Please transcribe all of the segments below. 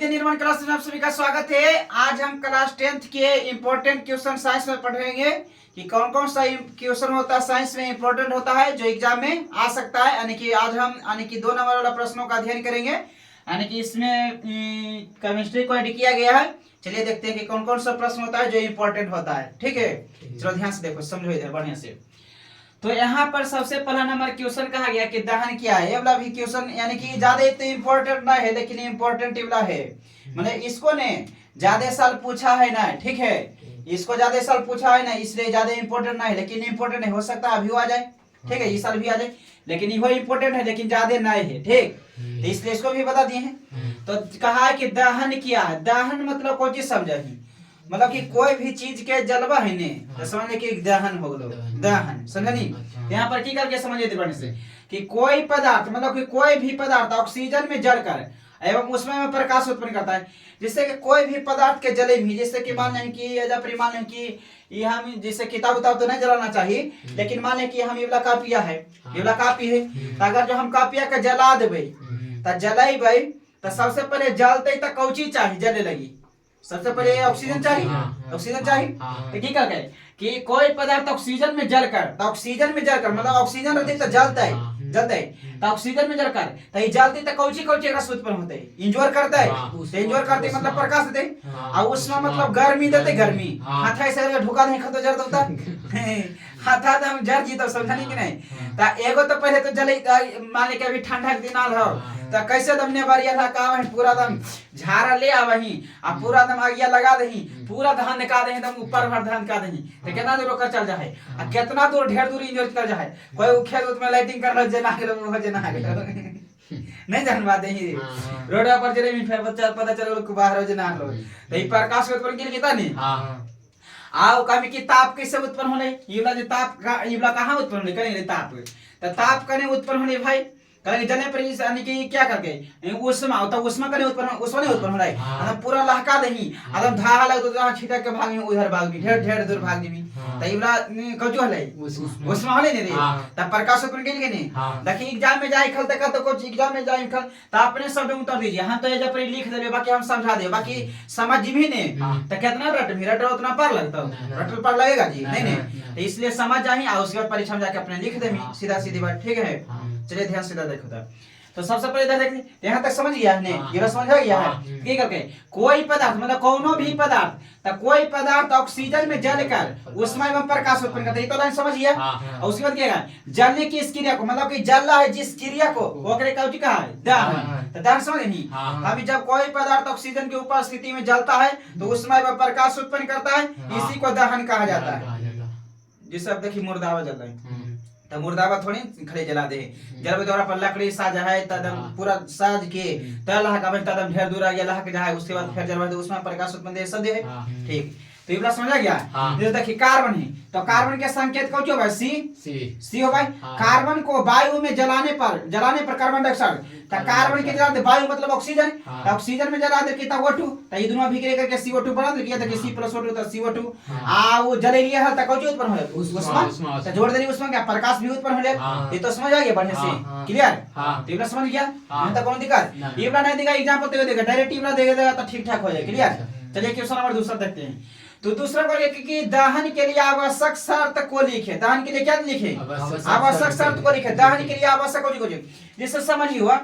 राज्य निर्माण क्लास में आप सभी का स्वागत है। आज हम क्लास 10th के इम्पोर्टेंट क्वेश्चन साइंस में पढ़ेंगे कि कौन कौन सा क्वेश्चन होता है साइंस में इम्पोर्टेंट होता है जो एग्जाम में आ सकता है। यानी कि आज हम 2 नंबर वाला प्रश्नों का अध्ययन करेंगे। यानी कि इसमें केमिस्ट्री को ऐड किया गया है। चलिए देखते हैं कि कौन कौन सा प्रश्न होता है जो इम्पोर्टेंट होता है। ठीक है, चलो ध्यान से देखो, समझो इधर बढ़िया से। तो यहाँ पर सबसे पहला नंबर क्वेश्चन कहा गया कि दहन क्या है। ये वाला भी क्वेश्चन यानी कि ज्यादा तो इम्पोर्टेंट ना है लेकिन इम्पोर्टेंट वाला है। मतलब इसको ने ज्यादा साल पूछा है ना, ठीक है, इसको ज्यादा साल पूछा है ना, इसलिए ज्यादा इम्पोर्टेंट ना है लेकिन इम्पोर्टेंट है। हो सकता है अभी आ जाए, ठीक है, इस साल भी आ जाए, लेकिन ये इम्पोर्टेंट है लेकिन ज्यादा ना है। ठीक, तो इसलिए इसको भी बता दिए हैं। तो कहा है कि दहन क्या है। दहन मतलब कोई चीज समझा ही, मतलब कि कोई भी चीज के जलवा है ने तो समझ कि दहन हो गलो। दहन समझ नहीं, यहाँ पर की करके समझिए बढ़ने से कि कोई पदार्थ मतलब कि कोई भी पदार्थ ऑक्सीजन में जलकर एवं उसमें में प्रकाश उत्पन्न करता है। जिससे कि कोई भी पदार्थ के जले भी, जैसे कि मान लें कि मान लें कि ये हम जैसे किताब उताब तो नहीं जलाना चाहिए, लेकिन मान लें कि हम ये वाला कापिया है, ये वाला कापी है, तो अगर जो हम कापिया के जला देवे तो जलेबे तो सबसे पहले जलते तो कौची चाहिए जले लगी, सबसे पहले ऑक्सीजन चाहिए। ऑक्सीजन चाहिए तो की कर कि कोई पदार्थ ऑक्सीजन में जलकर, तो ऑक्सीजन में जलकर मतलब ऑक्सीजन रहती तो जलता है, जलता है तो ऑक्सीजन में जलकर तो ये जलती तो कौची कौची रस उत्पन्न होते है, इंजोर करता है। तो इंजोर करते मतलब प्रकाश देते और उसमें मतलब गर्मी देते, गर्मी हाथ से ढुका नहीं खतो जर होता हाथ हम जर जी तो समझनी कि नहीं। तो एगो तो पहले तो जले मान ले के अभी ठंडा के दिन आल हो तो कैसे दमने बारिया था का पूरा दम झारा ले आवही आ पूरा दम आगिया लगा दही, पूरा धान निकाल दही, दम ऊपर भर धान का दही तो कितना दूर कर चल जाए आ कितना दूर ढेर दूर इंजॉय कर जाए। कोई खेत उत में लाइटिंग कर ल जना के हो जना के नहीं जानवा दही रोड पर चले भी पता चलो को बाहर हो जना लो तो ई प्रकाश उत्पन्न गिर कितना नहीं। आओ कभी की ताप कैसे उत्पन्न होले, ये वाला ताप का ये वाला कहां उत्पन्न होले करेंगे ताप, तो ताप कने उत्पन्न होले भाई करेंगे जने पर यानी कि क्या करके उष्मा तो उष्मा कने उत्पन्न, उष्मा नहीं उत्पन्न हो रहा है एकदम पूरा लहका दही एकदम धाहा लग तो जहां छिटक के भागी उधर भाग भी ढेर ढेर दूर भाग दी तो इबला कजो हले उष्मा होले नहीं रे तब प्रकाश उत्पन्न गेल के नहीं। देखिए एग्जाम में जाए खलते का तो कुछ एग्जाम में जाए खल तो अपने शब्द में उतार दीजिए, हां तो एजा पर लिख देबे बाकी हम समझा दे, बाकी समझ भी नहीं तो कितना रट भी रट उतना पर लगता रट पर लगेगा जी नहीं नहीं, तो इसलिए समझ जाए और उसके बाद परीक्षा में जाके अपने लिख देमी सीधा सीधी बात। ठीक है, चलिए ध्यान से देखो। तो सबसे पहले इधर देखिए यहाँ तक समझ गया है, ये समझ आ गया है की करके कोई पदार्थ मतलब कोनो भी पदार्थ तो कोई पदार्थ ऑक्सीजन में जलकर उसमें एवं प्रकाश उत्पन्न करता है, ये तो लाइन समझ गया। और उसके बाद क्या जलने की इस क्रिया को मतलब कि जल रहा है जिस क्रिया को वो करे कौची कहा है दहन। तो दहन समझ नहीं, अभी जब कोई पदार्थ ऑक्सीजन की उपस्थिति में जलता है तो उसमें एवं प्रकाश उत्पन्न करता है, इसी को दहन कहा जाता है। जिससे अब देखिए मुर्दावा जल रहा है तो मुर्दावा थोड़ी खड़े जला दे, जलवे द्वारा पर लकड़ी साज है तदम पूरा साज के तलह का तदम ढेर दूर आ गया लह के जाए, उसके बाद फिर जलवा दे उसमें प्रकाश उत्पन्न दे सब दे। ठीक, तो ये समझ आ गया। जैसे देखिए कार्बन है तो कार्बन के संकेत कौन हो भाई सी हो भाई। कार्बन को वायु में जलाने पर कार्बन डाइऑक्साइड तो कार्बन के जला दे वायु मतलब ऑक्सीजन, तो ऑक्सीजन में जला दे कितना O2 तो ये दोनों भिगरे करके CO2 बना दे किया था कि C+O2 तो CO2 आ वो जले लिए है तो कौन उत्पन्न हो उष्मा तो जोड़ देनी उसमें क्या प्रकाश भी उत्पन्न हो। ये तो समझ आ गया बढ़िया से, क्लियर। तो ये समझ गया तो कौन दिक्कत ये वाला नहीं देगा एग्जांपल तो देगा डायरेक्ट ये वाला देगा तो ठीक ठाक हो जाए, क्लियर। चलिए क्वेश्चन नंबर दूसरा देखते हैं। तो दूसरा को कि दहन के लिए आवश्यक शर्त को लिखे। दहन के लिए क्या लिखे, आवश्यक शर्त को लिखे। दहन के लिए आवश्यक को जिससे समझ हुआ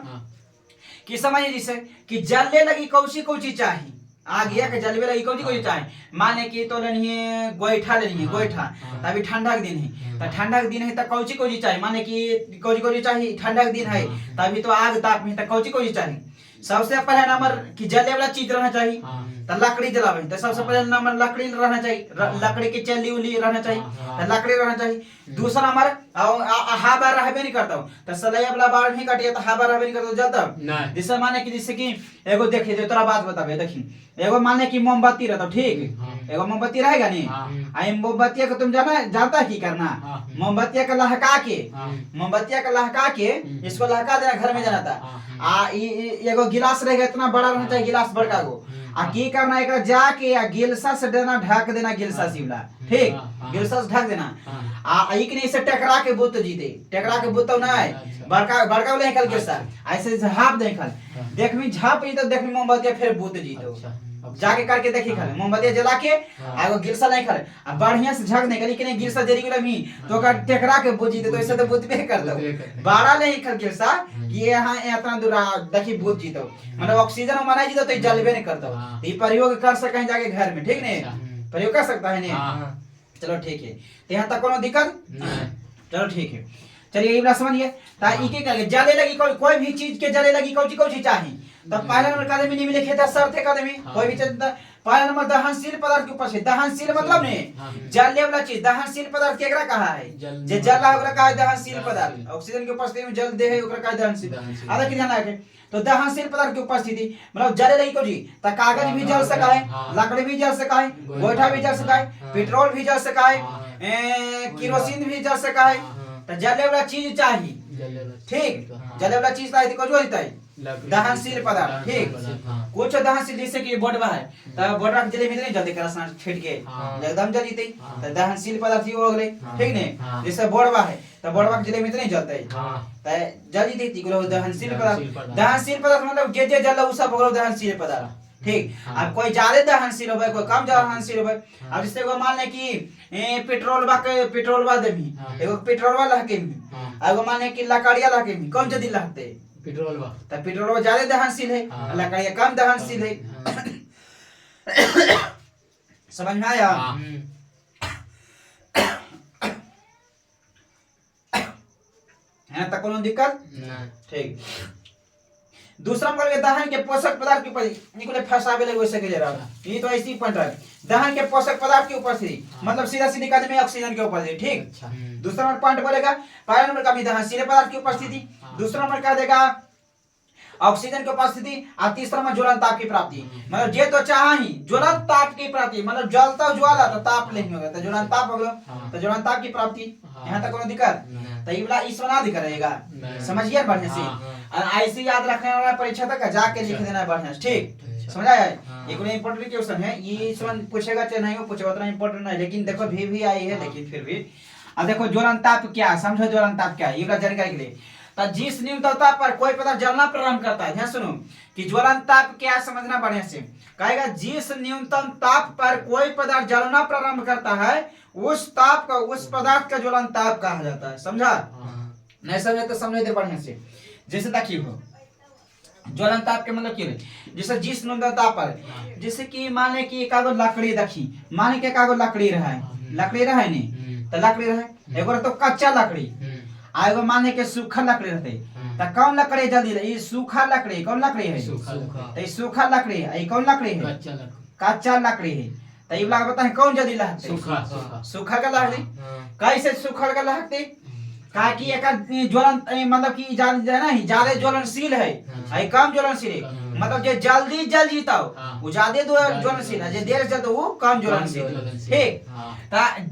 कि समझिए जिससे कि जलने लगी कौची कौची चाहिए, आ गया कि जलवे लगी कौची कौची चाहिए। माने कि तो लेनी है गोईठा लेनी है, गोईठा अभी ठंडा के दिन है तो ठंडा के दिन है तो कौची कौची चाहिए, माने कि कौची कौची चाहिए ठंडा के दिन है तभी तो आग ताप में तो कौची कौची चाहिए। सबसे पहले नंबर की जलने वाला चीज रहना चाहिए तो लकड़ी जलावे तो सबसे पहले नंबर लकड़ी रहना चाहिए, लकड़ी की चल्ली उल्ली रहना चाहिए तो लकड़ी रहना चाहिए। दूसरा नंबर हवा रहबे नहीं करता तो सलैया वाला बाढ़ नहीं कटिए तो हवा रहबे नहीं करता जलता। जिससे माने कि जैसे कि एगो देखिए तो तोरा बात बतावे देखी एगो माने कि मोमबत्ती रहता, ठीक एगो मोमबत्ती रहेगा नहीं, आई मोमबत्ती को तुम जानता है की करना, मोमबत्ती का लहका के, मोमबत्ती का लहका के इसको लहका देना, घर में जाना था एगो गिलास रहेगा, इतना बड़ा रहना चाहिए गिलास बड़का गो, आ की करना एक जाके गिलसा से देना, ढक देना गिलसा शिवला, ठीक, गिलसा से ढक देना, आ एक नहीं से टकरा के बुत जीते, टकरा के बुत नहीं बड़का बड़का वाला निकल गिलसा ऐसे झाप दे खल, देख में झाप ही तो देख में मोमबत्ती फिर बुत जीतो, जाके करके देखी खले मोमबत्ती जला के एगो गिलसा नहीं खले, अब बढ़िया से झक नहीं करी कि नहीं गिलसा जरी गेला मी तो का टकरा के बुत जीते, तो ऐसे तो बुत पे कर दो बाड़ा नहीं खल गिलसा कि यहां इतना दूर देखी बुत जीतो, मतलब ऑक्सीजन मना जीतो तो जलबे नहीं करता, तो ये प्रयोग कर सके जाके घर में, ठीक नहीं प्रयोग कर सकता है नहीं, चलो ठीक है, तो यहाँ तक कोनो दिक्कत, चलो ठीक है, चलिए ये वाला समझिए, ता इके करके जले लगी कोई भी चीज के जले लगी कौन चीज चाहिए, तब पहला नंबर कदमी नहीं लिखे था शर्त है कदमी, कोई भी चीज पहला नंबर दहनशील पदार्थ के ऊपर से, दहनशील मतलब नहीं जलने वाला चीज, दहनशील पदार्थ केकरा कहा है, जे जल है ओकरा कहा है दहनशील पदार्थ, ऑक्सीजन की उपस्थिति में जल दे है ओकरा कहा है दहनशील, आधा की ध्यान रखें, तो दहनशील पदार्थ की उपस्थिति मतलब जले लगी को जी, ता कागज भी जल सका है, लकड़ी भी जल सका है, गोईठा भी जल सका है, पेट्रोल भी जल सका है, केरोसिन भी जल सका है, तो जले वाला चीज चाहिए, ठीक, जले वाला चीज चाहिए तो जो होता है दहनशील पदार्थ, ठीक, कुछ दहनशील जैसे कि बोडवा है, तब बोडवा के जले में नहीं जल्दी करना छीट के एकदम जल जीते, तो दहनशील पदार्थ ही हो गए, ठीक नहीं, जैसे बोडवा है तो बोडवा के जले में नहीं जलते, तो जल जीते तिगलो दहनशील पदार्थ, दहनशील पदार्थ मतलब जे जल उ सब हो दहनशील पदार्थ, ठीक, अब कोई ज्यादा दहनशील होबे कोई कम दहनशील होबे, अब जैसे को मान ले कि पेट्रोल बा देबी, एगो पेट्रोल वाला लहके में, एगो मान ले कि लकड़िया लहके में, कौन जल्दी लहते पेट्रोल बा, तो पेट्रोल ज्यादा दहनशील है, लकड़िया कम दहनशील है, समझ में आया, है तक कोनो दिक्कत, ठीक, दूसरा नंबर दहन के पोषक पदार्थ के ऊपर निकले फंसावे लगे वैसे के जरा, ये तो ऐसी पॉइंट है, दहन के पोषक पदार्थ के ऊपर से मतलब सीधा सीधी कदम में ऑक्सीजन के ऊपर से, ठीक, दूसरा नंबर पॉइंट बोलेगा पहला नंबर का भी दहनशील पदार्थ की उपस्थिति, दूसरा नंबर क्या देगा ऑक्सीजन की उपस्थिति, और तीसरा में ज्वलन ताप की प्राप्ति, मतलब जे तो चाही ज्वलन ताप की प्राप्ति, मतलब जलता ज्वाला तो ताप नहीं होगा, तो ज्वलन ताप हो गया, तो ज्वलन ताप की प्राप्ति, यहाँ तक कोनो दिक्कत, तो ये वाला इस बना दिक्कत रहेगा, समझिए बढ़िया से, ऐसे याद रखने वाला परीक्षा तक जाके लिख देना है बढ़िया, ठीक, समझ आया, एक इंपॉर्टेंट क्वेश्चन है, ये इस पूछेगा चाहे नहीं पूछेगा उतना इंपॉर्टेंट नहीं, लेकिन देखो भी आई है, लेकिन फिर भी अब देखो ज्वलन ताप क्या, समझो ज्वलन ताप क्या है, ये जानकारी के लिए, तो जिस न्यूनतम ताप पर कोई पदार्थ जलना प्रारंभ करता है, ध्यान सुनो कि ज्वलन ताप क्या समझना बढ़िया से, कहेगा जिस न्यूनतम ताप पर कोई पदार्थ जलना प्रारंभ करता है उस ताप का उस पदार्थ का ज्वलन ताप कहा जाता है, समझा, नहीं समझे तो समझ दे बढ़िया से, जैसे देखिए हो ज्वलन ताप के मतलब क्या है, जैसे जिस न्यूनतम ताप पर, जैसे कि मान ले कि एकागो लकड़ी देखी, मान के एकागो लकड़ी रहा है, लकड़ी रहा है नहीं, तो लकड़ी रहा एगो तो कच्चा लकड़ी, एगो माने के सूखा लकड़ी रहते, तो कौन लकड़ी जल्दी रही, सूखा लकड़ी, कौन लकड़ी है, तो सूखा लकड़ी है, कौन लकड़ी है, कच्चा लकड़ी है, तो ये वाला बता है कौन जल्दी लहकते, सूखा का लकड़ी, कैसे सूखा का लहकते, का कि एक ज्वलन मतलब कि ज्यादा ज्वलनशील है, आई कम ज्वलनशील है, मतलब जो जल्दी जल जीता वो ज्यादा ज्वलनशील है, जो देर जलता वो कम ज्वलनशील, ठीक,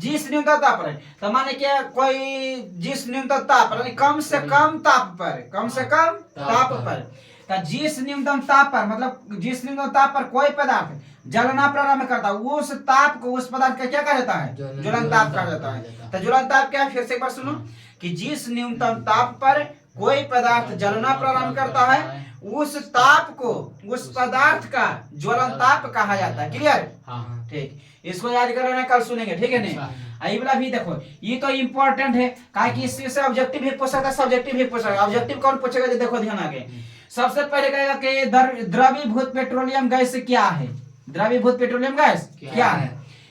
जिस न्यूनतम ताप पर, तो माने क्या कोई जिस न्यूनतम ताप पर कम से कम ताप पर, कम से कम ताप पर, तो जिस न्यूनतम ताप पर मतलब जिस न्यूनतम ताप पर कोई पदार्थ जलना प्रारंभ करता है उस ताप को उस पदार्थ का क्या कहा जाता है, ज्वलन ताप कहा जाता है, तो ज्वलन ताप क्या है फिर से एक बार सुनो कि जिस न्यूनतम ताप पर कोई पदार्थ जलना प्रारंभ करता है उस ताप को उस पदार्थ का ज्वलन ताप कहा जाता है, क्लियर, ठीक, इसको याद कर लेना, कल सुनेंगे, ठीक है नहीं, आई वाला भी देखो ये तो इम्पोर्टेंट है, काहे कि इससे ऑब्जेक्टिव भी पूछ सकता है, सब्जेक्टिव भी पूछ सकता है, ऑब्जेक्टिव कौन पूछेगा जो देखो ध्यान आगे, सबसे पहले कहेगा कि द्रवीभूत पेट्रोलियम गैस क्या है, द्रवीभूत पेट्रोलियम गैस क्या है,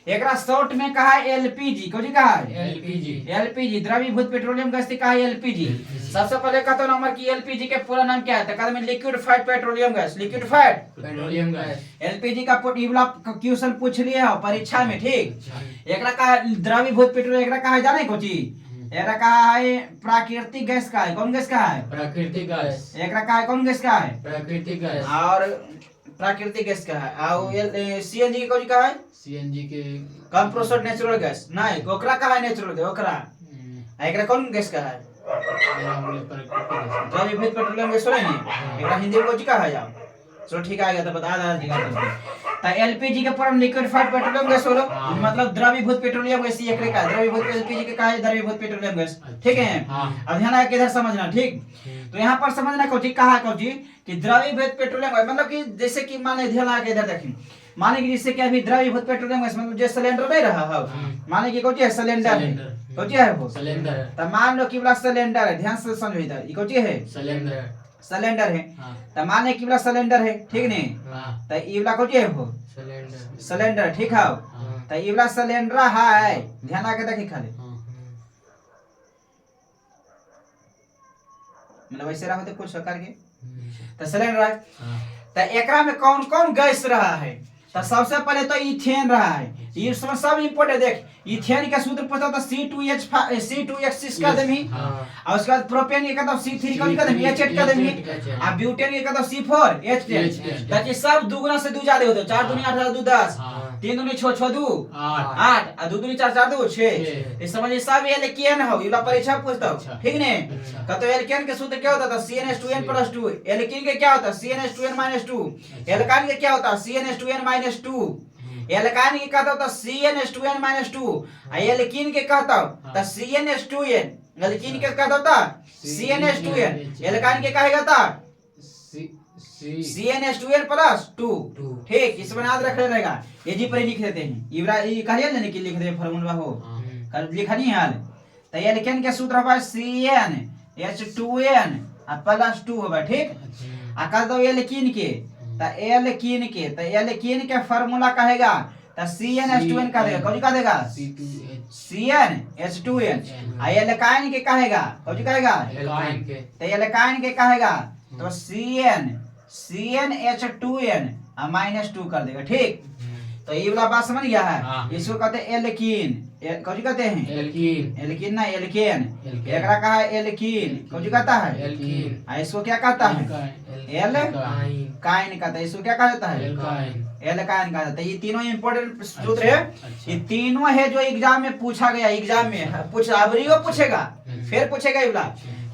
एक शॉर्ट में कहा है एलपीजी, कौन कहा है एलपीजी, द्रवीभूत पेट्रोलियम गैस कहा है एलपीजी, सबसे पहले कहता नंबर की एलपीजी के पूरा नाम क्या है, तो कहते हैं liquefied petroleum gas, liquefied petroleum gas, LPG का क्वेश्चन पूछ लिए हो परीक्षा में, ठीक, एकरा का द्रवीभूत पेट्रोलियम एकरा कहा है जाने को चीज, एकरा कहा है प्राकृतिक गैस का है, कौन गैस का है, प्राकृतिक गैस, एकरा कहा है कौन गैस का है, प्राकृतिक गैस, और प्राकृतिक गैस का है। और सीएनजी के कौन का है? सीएनजी के कम प्रोसेस्ड नेचुरल गैस नहीं, ओकरा का है नेचुरल गैस ओकरा। एकरा कौन गैस का है? द्रवीभूत पेट्रोलियम गैस है नहीं, एकरा हिंदी में कौन का है यार? चलो ठीक है तो बता दा। तो एलपीजी के फॉर्म लिक्विफाइड पेट्रोलियम गैस होलो, मतलब द्रवीभूत पेट्रोलियम गैस ये एकरे का द्रवीभूत एलपीजी के का है द्रवीभूत पेट्रोलियम गैस। ठीक है, अब ध्यान रखिए इधर समझना। ठीक, तो यहाँ पर समझना कौची कहा कौची कि द्रवीभूत पेट्रोलियम मतलब कि जैसे कि मान ध्यान लगा इधर देखिए, माने कि जैसे कि अभी द्रवीभूत पेट्रोलियम गैस मतलब जो सिलेंडर नहीं रहा है, माने कि कौची है सिलेंडर है, कौची है वो सिलेंडर। तो मान लो कि वाला सिलेंडर है, ध्यान से समझो इधर, ये कौची है सिलेंडर, सिलेंडर है। तो माने कि वाला सिलेंडर है, ठीक नहीं, तो ये वाला कौची है वो सिलेंडर, सिलेंडर। ठीक है, तो ये वाला सिलेंडर है, ध्यान लगा के देखिए खाली, मतलब वैसे रहा होते कुछ करके। तो सिलेंडर है, तो एकरा में कौन कौन गैस रहा है? तो सबसे पहले तो इथेन रहा है, ये सब इंपोर्टेंट देख। इथेन का सूत्र पूछता तो C2H6 का देमी, और उसके बाद प्रोपेन का तो C3 का देमी, H8 का देमी, और ब्यूटेन का तो C4H10। ताकि सब दुगुना से दो ज्यादा होते, 4 दूनी 8 2 10, 3 दूनी 6 6 2 8, और 2 दूनी 4 4 2 6। इस समझिए सब एल्केन हो, ये परीक्षा पूछता हो, ठीक नहीं। तो एल्केन के सूत्र क्या होता था? CnH2n+2। एल्कीन के क्या होता है? CnH2n-2। एल्काइन के क्या होता है? CnH2n-2। एल्काइन के कहता होता CnH2n-2। एल्कीन के कहता होता CnH2n। एल्कीन के कहता होता CnH2n। एल्काइन के कहेगा था CnH2n+2। ठीक, इस पर याद रख रहेगा, ये जी पर लिख देते हैं, ये कहिए ना कि लिख दे फार्मूला हो कर लिखा नहीं हाल। तो एल्केन के सूत्र होगा CnH2n+2 होगा। ठीक, आ कर दो एल्कीन के, तो एल्कीन के फार्मूला कहेगा तो CnH2n का देगा, कौन का देगा CnH2n। आ एल्काइन के कहेगा, कौन कहेगा एल्काइन के, तो एल्काइन के कहेगा तो CnH2n-2 कर देगा। ठीक, तो ये वाला बात समझ गया है। इसको कहते हैं एल्कीन, कौन कहते हैं एल्कीन, एल्कीन ना एल्केन, एकरा कहा है एल्कीन, कौन कहता है एल्कीन। इसको क्या कहता है एल्काइन कहता है, इसको क्या कहा जाता है एल्काइन, एल्काइन कहा जाता है। ये तीनों इंपॉर्टेंट सूत्र है, ये तीनों है जो एग्जाम में पूछा गया, एग्जाम में पूछा, अबरियो पूछेगा, फिर पूछेगा ये वाला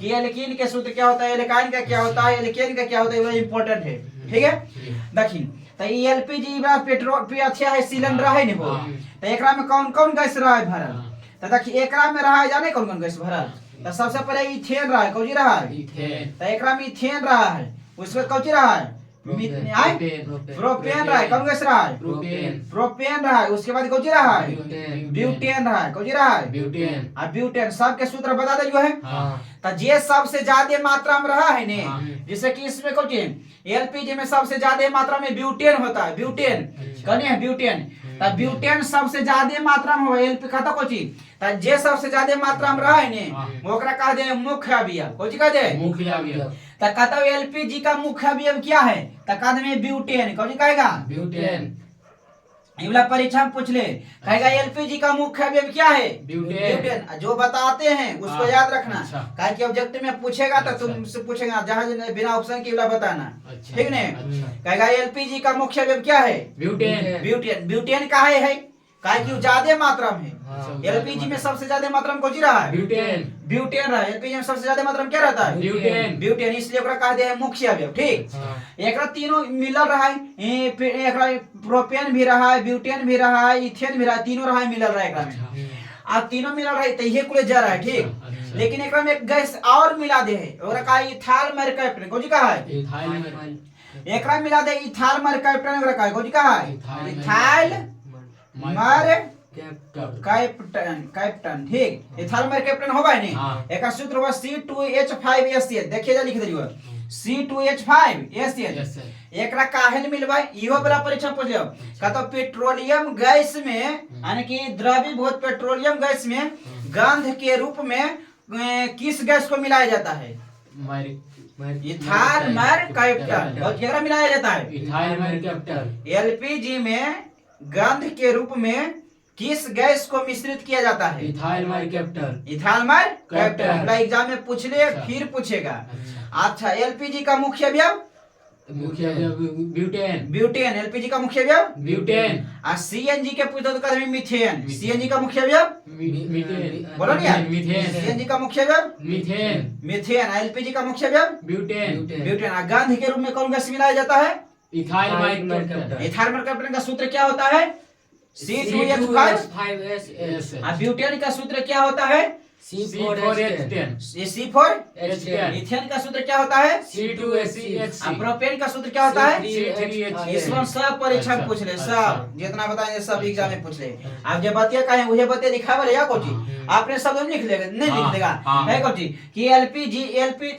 कि एल्कीन के सूत्र क्या होता है, एल्काइन का क्या होता है, एल्केन का क्या होता है, ये इंपॉर्टेंट है। ठीक है, देखिए तो ये एलपीजी पेट्रोल पे अच्छा है, सिलेंडर है नहीं वो। तो एकरा में कौन कौन गैस रहा है भरल? तो देखिए एकरा में रहा है, जाने कौन कौन गैस भरल? तो सबसे पहले इथेन रहा है, कौन रहा है इथेन। तो एकरा में इथेन रहा है, उसमें कौन रहा है प्रोपेन रहा है, कौन गैस रहा है प्रोपेन रहा है। उसके बाद कौन रहा है ब्यूटेन रहा है, कौन रहा है ब्यूटेन। और ब्यूटेन सब के सूत्र बता दे जो है। तो ये सबसे ज्यादा मात्रा में रहा है ने, जैसे कि इसमें कौन एलपीजी में सबसे ज्यादा मात्रा में ब्यूटेन होता है, ब्यूटेन कौन है ब्यूटेन। तो ब्यूटेन सबसे ज्यादा मात्रा में हो, एलपी खाता कोची, तो जे सबसे ज्यादा मात्रा में रहा है ने ओकरा कह दे मुख्य अवयव, कोची कह दे मुख्य अवयव। तो कहता है एलपीजी का मुख्य अवयव क्या है? तो कहते में ब्यूटेन, कौन कहेगा ब्यूटेन। ये वाला परीक्षा में पूछ ले, कहेगा एलपीजी का मुख्य अवयव क्या है ब्यूटेन। जो बताते हैं उसको याद रखना, कहे कि ऑब्जेक्टिव में पूछेगा तो तुमसे पूछेगा, जहां बिना ऑप्शन के वाला बताना, ठीक नहीं। कहेगा एलपीजी का मुख्य अवयव क्या है ब्यूटेन। ब्यूटेन ब्यूटेन का है काहे कि ज्यादा मात्रा में एलपीजी में सबसे ज्यादा मात्रा में कौन रहा है ब्यूटेन। ब्यूटेन रहा है एलपीजी में सबसे ज्यादा मात्रा में क्या रहता है ब्यूटेन। ब्यूटेन इसलिए ओकरा कह दे है मुख्य अवयव। ठीक, एकरा तीनों मिलल रहा है, एकरा प्रोपेन भी रहा है, ब्यूटेन भी रहा है, इथेन भी रहा है, तीनों रहा है मिलल रहा है एकरा में। अब तीनों मिलल रहा है तो ये कुल जा रहा है। ठीक, लेकिन एकरा में एक गैस और मिला दे है, ओकरा कहा इथाइल मरकैप्टन, कौन कहा है इथाइल। एकरा मिला दे इथाइल मरकैप्टन, ओकरा कहा कौन कहा है इथाइल कैप्टन। ठीक, इथाइल मरकैप्टन होगा नहीं, एक सूत्र होगा C2H5SCl, देखिए जा लिख दलियो C2H5SCl। एकरा काहे मिलबा इहो बड़ा परीक्षा पूछ लियो, का तो पेट्रोलियम गैस में यानी कि द्रवीभूत पेट्रोलियम गैस में गंध के रूप में किस गैस को मिलाया जाता है इथाइल मरकैप्टन। और क्या मिलाया जाता है इथाइल मरकैप्टन। एलपीजी में गंध के रूप में किस गैस को मिश्रित किया जाता है ethyl mercaptan. Ethyl mercaptan exam में पूछ ले फिर पूछेगा। अच्छा, एलपीजी का मुख्य अवयव मुख्य ब्यूटेन। ब्यूटेन एलपीजी का मुख्य अवयव ब्यूटेन। और सीएनजी के पूछो तो कदम मीथेन। सीएनजी का मुख्य अवयव मीथेन। बोलो ना यार। मीथेन। सीएनजी का मुख्य अवयव मीथेन। मीथेन। एलपीजी का मुख्य अवयव ब्यूटेन। ब्यूटेन। और गंध के रूप में कौन गैस मिलाया जाता है? इथाइल माइक्रोप्टेन। इथाइल माइक्रोप्टेन का सूत्र क्या होता है? C2H5S। और ब्यूटेन का सूत्र क्या होता है? C4H10। ये C4H10। H10। मीथेन का सूत्र क्या होता है? C2HCHC। और प्रोपेन का सूत्र क्या होता है? C3H8। इस बार सब परीक्षा में पूछ ले, सब जितना बताएंगे सब एग्जाम में पूछ ले। आप जब बतिया कहे वही बतिया लिखा वाले या कोची आपने सब लिख लेगा, नहीं लिख देगा है कोची कि एलपी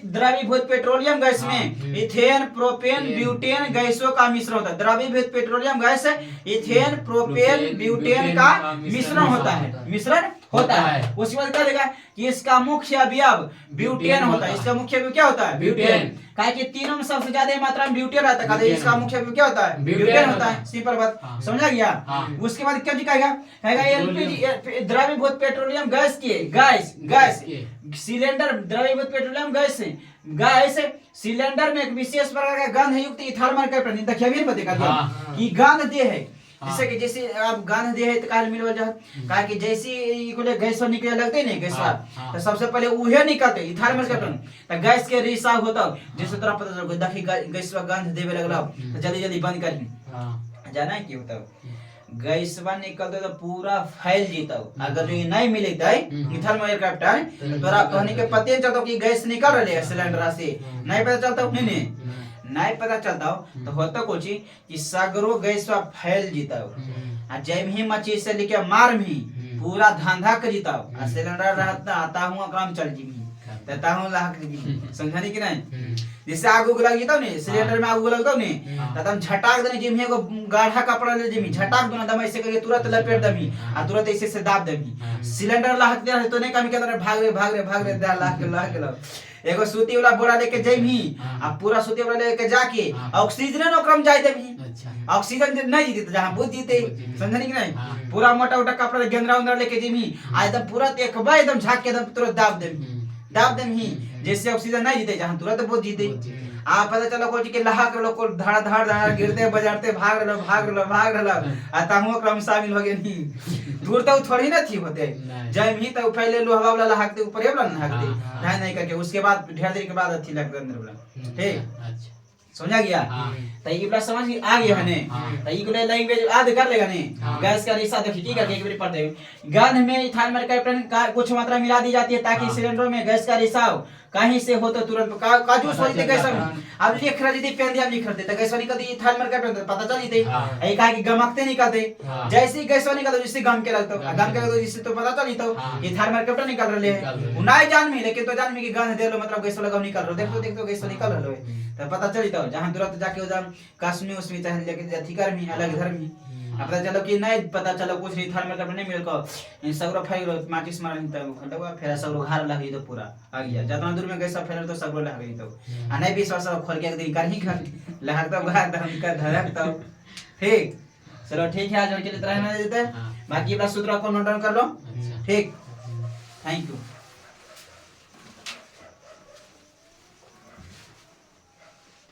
द्रवीभूत पेट्रोलियम गैस में इथेन प्रोपेन ब्यूटेन गैसों का मिश्रण होता है। द्रवीभूत petroleum gas ethane propane butane का मिश्रण होता है, मिश्रण होता है। उसके बाद क्या देगा कि इसका मुख्य अवयव ब्यूटेन होता है। इसका मुख्य अवयव क्या होता है? ब्यूटेन। काहे कि तीनों में सबसे ज्यादा मात्रा में ब्यूटेन रहता है, इसका मुख्य अवयव क्या होता है? ब्यूटेन होता है। सिंपल बात, समझा गया। उसके बाद क्या दिखाएगा? कहेगा एलपीजी द्रवीभूत पेट्रोलियम गैस के गैस सिलेंडर द्रवीभूत पेट्रोलियम गैस सिलेंडर में एक विशेष प्रकार का गंध युक्त इथाइल माइक्रोप्टेन। देखिए अभी बतेगा कि गंध दे है, जैसे आप गंध दे है तो काल मिलवल जा कहा कि जैसी कोले गैस निकले लगते नहीं गैस तो सबसे पहले उहे निकलते इथाइल माइक्रोप्टेन तो गैस के रिसाव होता जैसे तोरा पता चल देखी गैस गंध देवे लगला तो जल्दी जल्दी बंद कर जाना है कि होता गैसवा निकलते तो पूरा फैल जीता। अगर ये नहीं मिले इथाइल माइक्रोप्टेन तो तोरा कहने के पते नहीं चलता कि गैस निकल रही है सिलेंडर से, नहीं पता चलता नहीं पता चलता तो होता कुछ कि सगरो गैस फैल जीता जब ही मची से लेके मार भी पूरा धंधा कर जीता सिलेंडर रहता आता हूँ काम चल जी देता हूँ समझाने की नहीं। जैसे आग उग लग जाता नहीं सिलेंडर में आग उग लगता नहीं तो हम झटाक देने जिम एगो गाढ़ा कपड़ा ले जिमी झटाक देना दम ऐसे करके तुरंत लपेट दमी और तुरंत ऐसे से दाब दमी सिलेंडर लाहक दे तो नहीं कमी के अंदर भाग रे लाह के एगो सूती वाला बोरा लेके जइमी आ पूरा सूती वाला लेके जाके ऑक्सीजन ओकरम जाय देबी। ऑक्सीजन नहीं जीते जहां बुझ जीते, समझनी कि नहीं? पूरा मोटा मोटा कपड़ा गेंदरा उंदरा लेके जइमी आ एकदम पूरा एक बार एकदम झाक के एकदम तुरंत दाब देमी जैसे ऑक्सीजन नहीं जीते जहां तुरंत बुझ जीते। आ पता चलो कोची के लहा के लोग धाड़ धाड़ धाड़ गिरते बजाते भाग रहलो आ ताहू क्रम शामिल हो गेनी दूर तो थोड़ी ना थी होते जब ही तो पहले लोहा वाला लहाकते ऊपर ये वाला लहाकते ध्यान नहीं करके उसके बाद ढेर देर के बाद अच्छी लगता अंदर वाला। ठीक समझा गया? तो ये बात समझ आ गया है ने तो ये कोई लैंग्वेज याद कर लेगा ने। गैस का रिश्ता देखिए ठीक है एक बार पढ़ते हैं। गंध में इथाइल माइक्रोप्टेन का कुछ मात्रा मिला दी जाती है ताकि सिलेंडर में गैस का रिसाव कहीं से हो तो तुरंत काजू सोचते कैसे अब लिख रहे थे पेन दिया लिख रहे थे गैस निकलती इथाइल माइक्रोप्टेन पता चल जीते ऐ कहा कि गमकते निकलते जैसे ही गैस निकलते जिससे गम के लगता गम के लगता जिससे तो पता चल जीता इथाइल माइक्रोप्टेन निकल रहे हैं नहीं जान में लेकिन तो जान में कि गंध दे लो मतलब गैस लगा निकल रहे देखो गैस निकल रहे तो पता चल जीता जहां तुरंत जाके उधर काश्मी उसमें चाहे लेके अथी कर में अलग घर में पता चलो कि नहीं पता चलो कुछ नहीं थाल में नहीं मिल को इन सगरो फाइल माचिस मार नहीं तो खंडवा फिर सगरो घर लगी तो पूरा आ गया जितना दूर में गैसा फैल तो सगरो लग गई तो आ नहीं विश्वास खोल के एक दिन कर ही कर लहर तो घर दम कर धरक तो ठीक। चलो ठीक है आज के लिए इतना ही देते हैं बाकी अपना सूत्र को नोट डाउन कर लो। ठीक थैंक यू।